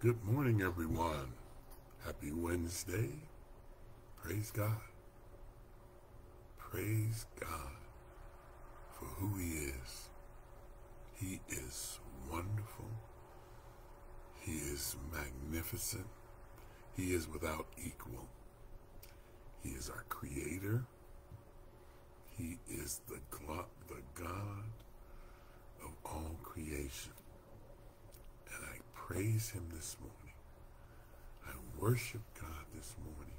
Good morning, everyone. Happy Wednesday. Praise God. Praise God for who He is. He is wonderful. He is magnificent. He is without equal. He is our Creator. He is the God of all creation. And I praise Him this morning. I worship God this morning.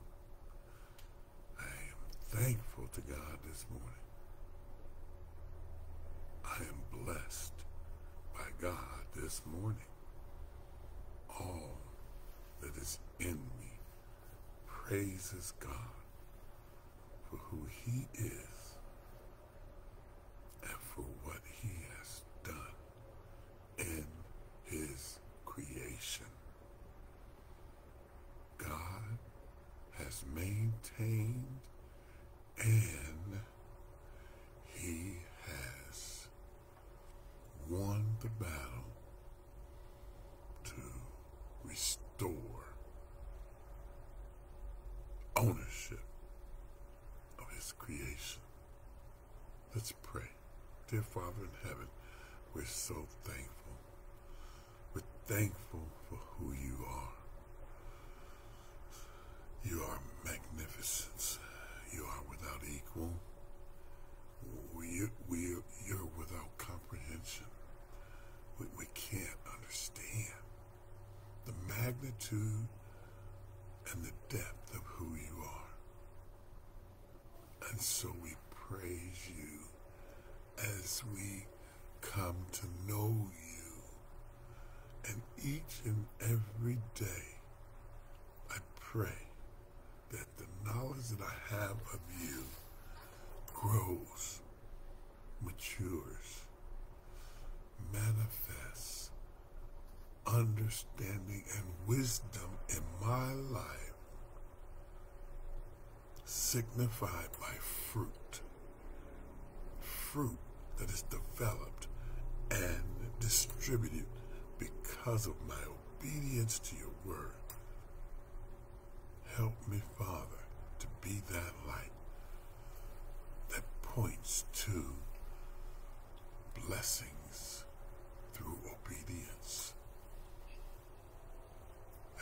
I am thankful to God this morning. I am blessed by God this morning. All that is in me praises God for who He is and for what He has done in His creation. God has maintained and He has won the battle to restore ownership of His creation. Let's pray. Dear Father in heaven, we're so thankful. We're thankful for who You are. You are magnificent. You are without equal. You're without comprehension. We can't understand the magnitude and the depth of who You are. And so we praise You as we come to know You. And each and every day, I pray that the knowledge that I have of You grows, matures, manifests understanding and wisdom in my life, signified by fruit that is developed and distributed because of my obedience to Your word. Help me, Father, to be that light that points to blessings through obedience.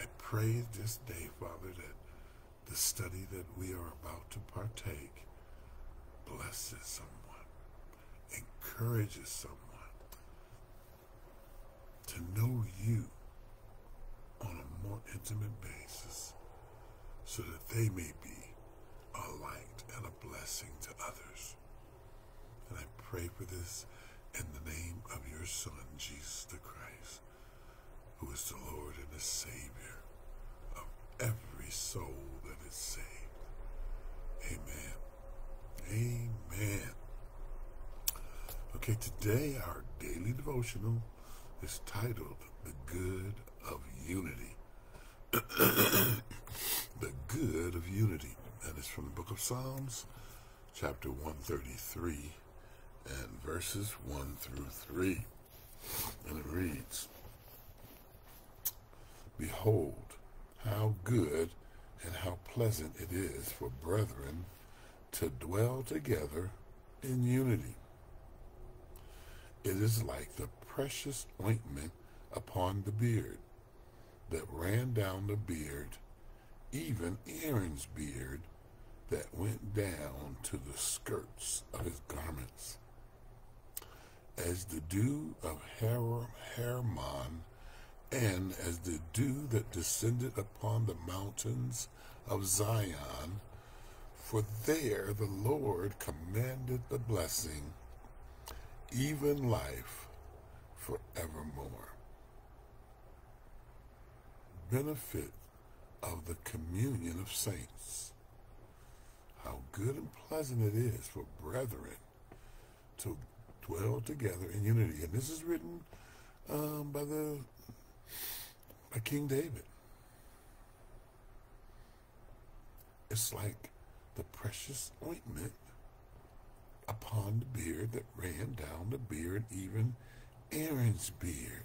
I pray this day, Father, that the study that we are about to partake blesses someone, encourages someone to know You on a more intimate basis, so that they may be a light and a blessing to others. And I pray for this in the name of Your Son, Jesus the Christ, who is the Lord and the Savior of every soul that is saved. Amen. Amen. Okay, today our daily devotional is titled The Good of Unity. The Good of Unity. And it's from the book of Psalms, chapter 133, and verses 1 through 3. And it reads, Behold, how good and how pleasant it is for brethren to dwell together in unity. It is like the precious ointment upon the beard, that ran down the beard, even Aaron's beard, that went down to the skirts of his garments, as the dew of Hermon, and as the dew that descended upon the mountains of Zion. For there the Lord commanded the blessing, even life forevermore. Benefit of the communion of saints. How good and pleasant it is for brethren to dwell together in unity. And this is written by King David. It's like the precious ointment upon the beard that ran down the beard, even Aaron's beard.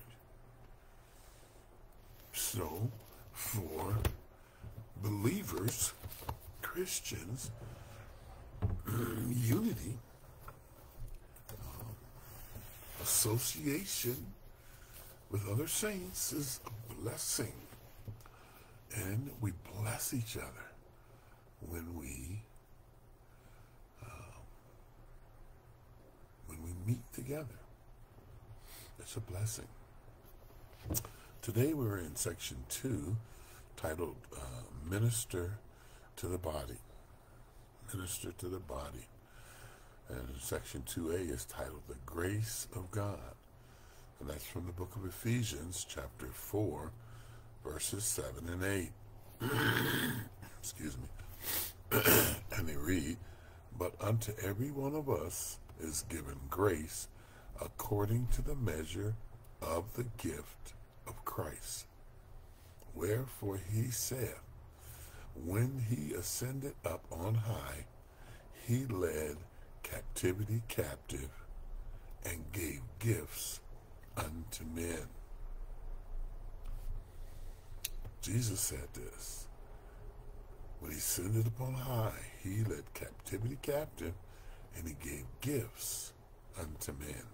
So, for believers, Christians, unity, association with other saints is a blessing. And we bless each other when we meet together. It's a blessing. Today we're in section 2, titled Minister to the Body. Minister to the Body. And section 2a is titled The Grace of God. And that's from the book of Ephesians, chapter 4, verses 7 and 8. Excuse me. And they read, "But unto every one of us is given grace according to the measure of the gift of Christ. Wherefore he said, when he ascended up on high, he led captivity captive and gave gifts unto men." Jesus said this. When he ascended upon high, he led captivity captive and he gave gifts unto men.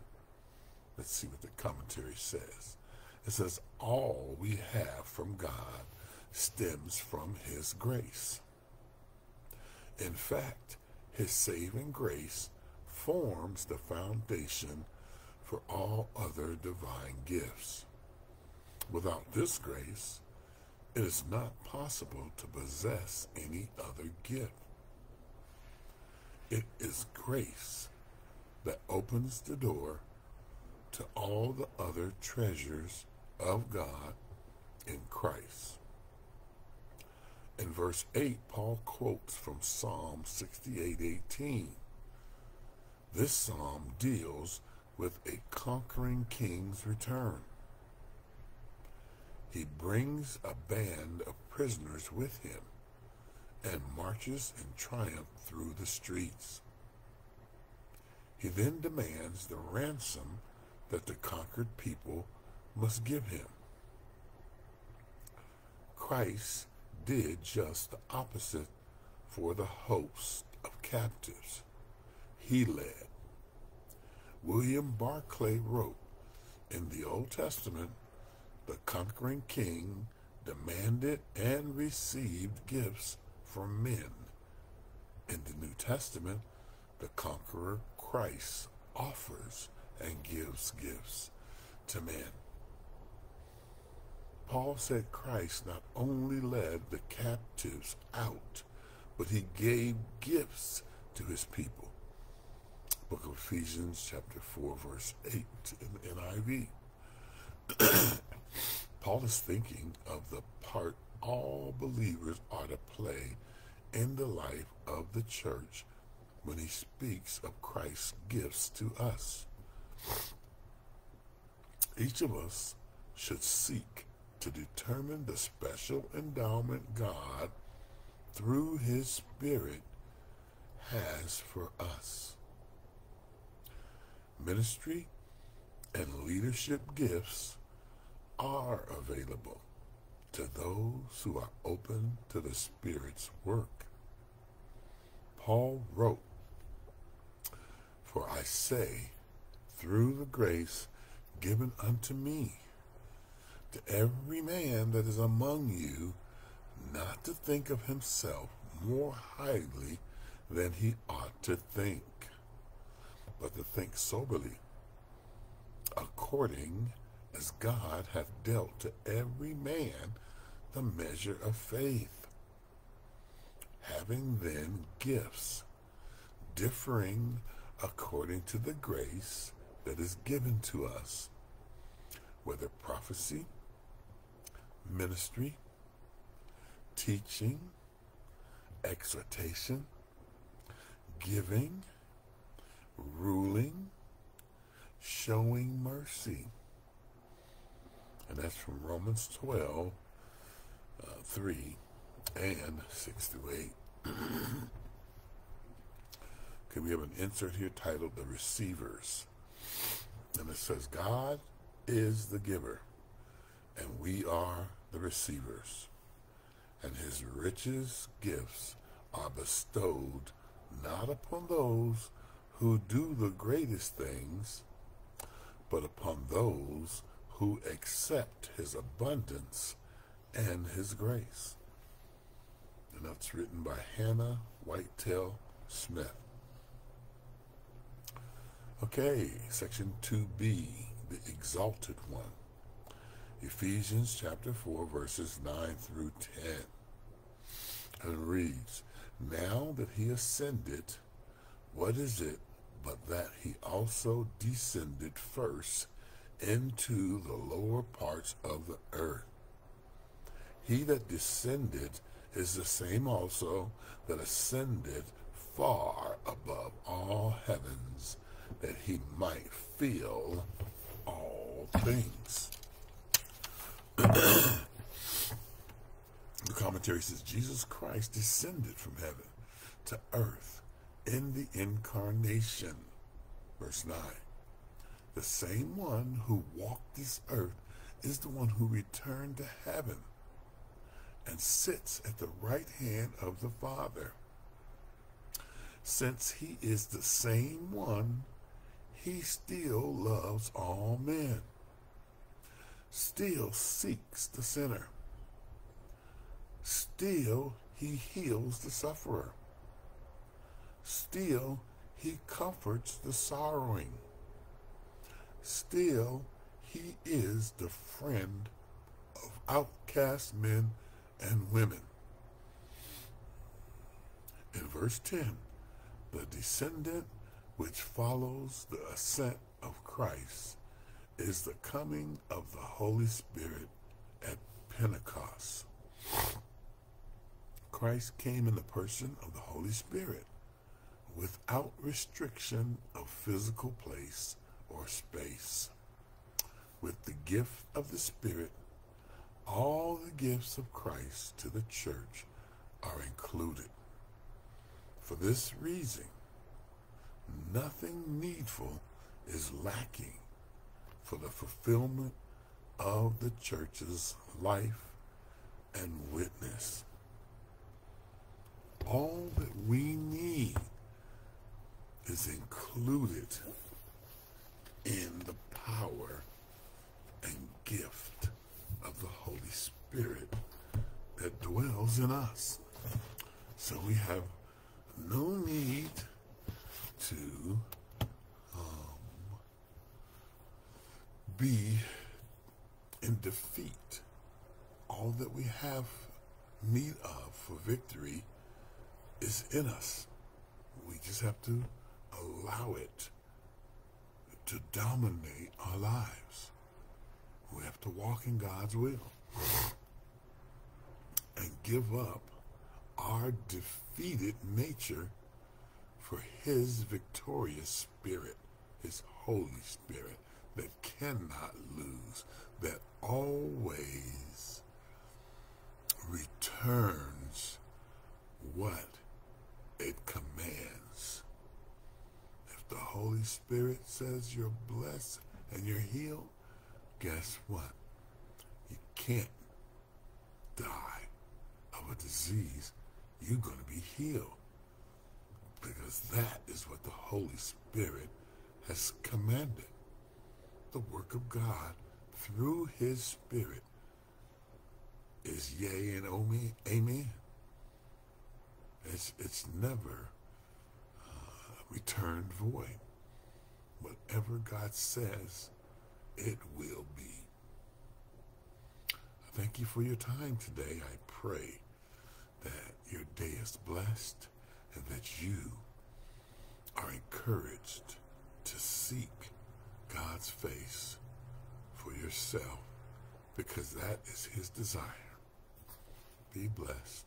Let's see what the commentary says. It says, all we have from God stems from his grace. In fact, his saving grace forms the foundation for all other divine gifts. Without this grace, it is not possible to possess any other gift. It is grace that opens the door to all the other treasures of God in Christ. In verse 8, Paul quotes from Psalm 68:18. This psalm deals with a conquering king's return. He brings a band of prisoners with him and marches in triumph through the streets. He then demands the ransom that the conquered people must give him. Christ did just the opposite for the host of captives. He led. William Barclay wrote, in the Old Testament, the conquering king demanded and received gifts from men. In the New Testament, the conqueror Christ offers and gives gifts to men. Paul said Christ not only led the captives out, but he gave gifts to his people. Book of Ephesians, chapter 4, verse 8 in NIV. Paul is thinking of the part all believers are to play in the life of the church when he speaks of Christ's gifts to us. Each of us should seek to determine the special endowment God, through his Spirit, has for us. Ministry and leadership gifts are available to those who are open to the Spirit's work. Paul wrote, "For I say, through the grace given unto me, to every man that is among you, not to think of himself more highly than he ought to think, but to think soberly, according as God hath dealt to every man the measure of faith. Having then gifts differing according to the grace that is given to us, whether prophecy, ministry, teaching, exhortation, giving, ruling, showing mercy." And that's from Romans 12, 3 and 6 through 8. Okay, we have an insert here titled The Receivers. And it says, God is the giver, and we are the receivers, and his richest gifts are bestowed not upon those who do the greatest things, but upon those who accept his abundance and his grace. And that's written by Hannah Whitetail Smith. Okay, section 2b, the Exalted One. Ephesians chapter 4, verses 9 through 10. And it reads, "Now that he ascended, what is it but that he also descended first into the lower parts of the earth? He that descended is the same also that ascended far above all heavens, that he might fill all things." The commentary says Jesus Christ descended from heaven to earth in the incarnation. Verse 9. The same one who walked this earth is the one who returned to heaven and sits at the right hand of the Father. Since he is the same one, he still loves all men, still seeks the sinner, still he heals the sufferer, still he comforts the sorrowing, still he is the friend of outcast men and women. In verse 10, the descendant which follows the ascent of Christ is the coming of the Holy Spirit at Pentecost. Christ came in the person of the Holy Spirit without restriction of physical place or space. With the gift of the Spirit, all the gifts of Christ to the church are included. For this reason, nothing needful is lacking for the fulfillment of the church's life and witness. All that we need is included in the power and gift of the Holy Spirit that dwells in us. So we have no need to be in defeat. All that we have need of for victory is in us. We just have to allow it to dominate our lives. We have to walk in God's will and give up our defeated nature for his victorious spirit, his Holy Spirit that cannot lose, that always returns what it commands. If the Holy Spirit says you're blessed and you're healed, guess what? You can't die of a disease. You're going to be healed, because that is what the Holy Spirit has commanded. The work of God through his Spirit is yea and amen. It's never returned void. Whatever God says, it will be. I thank you for your time today. I pray that your day is blessed and that you are encouraged to seek God's face for yourself, because that is his desire. Be blessed.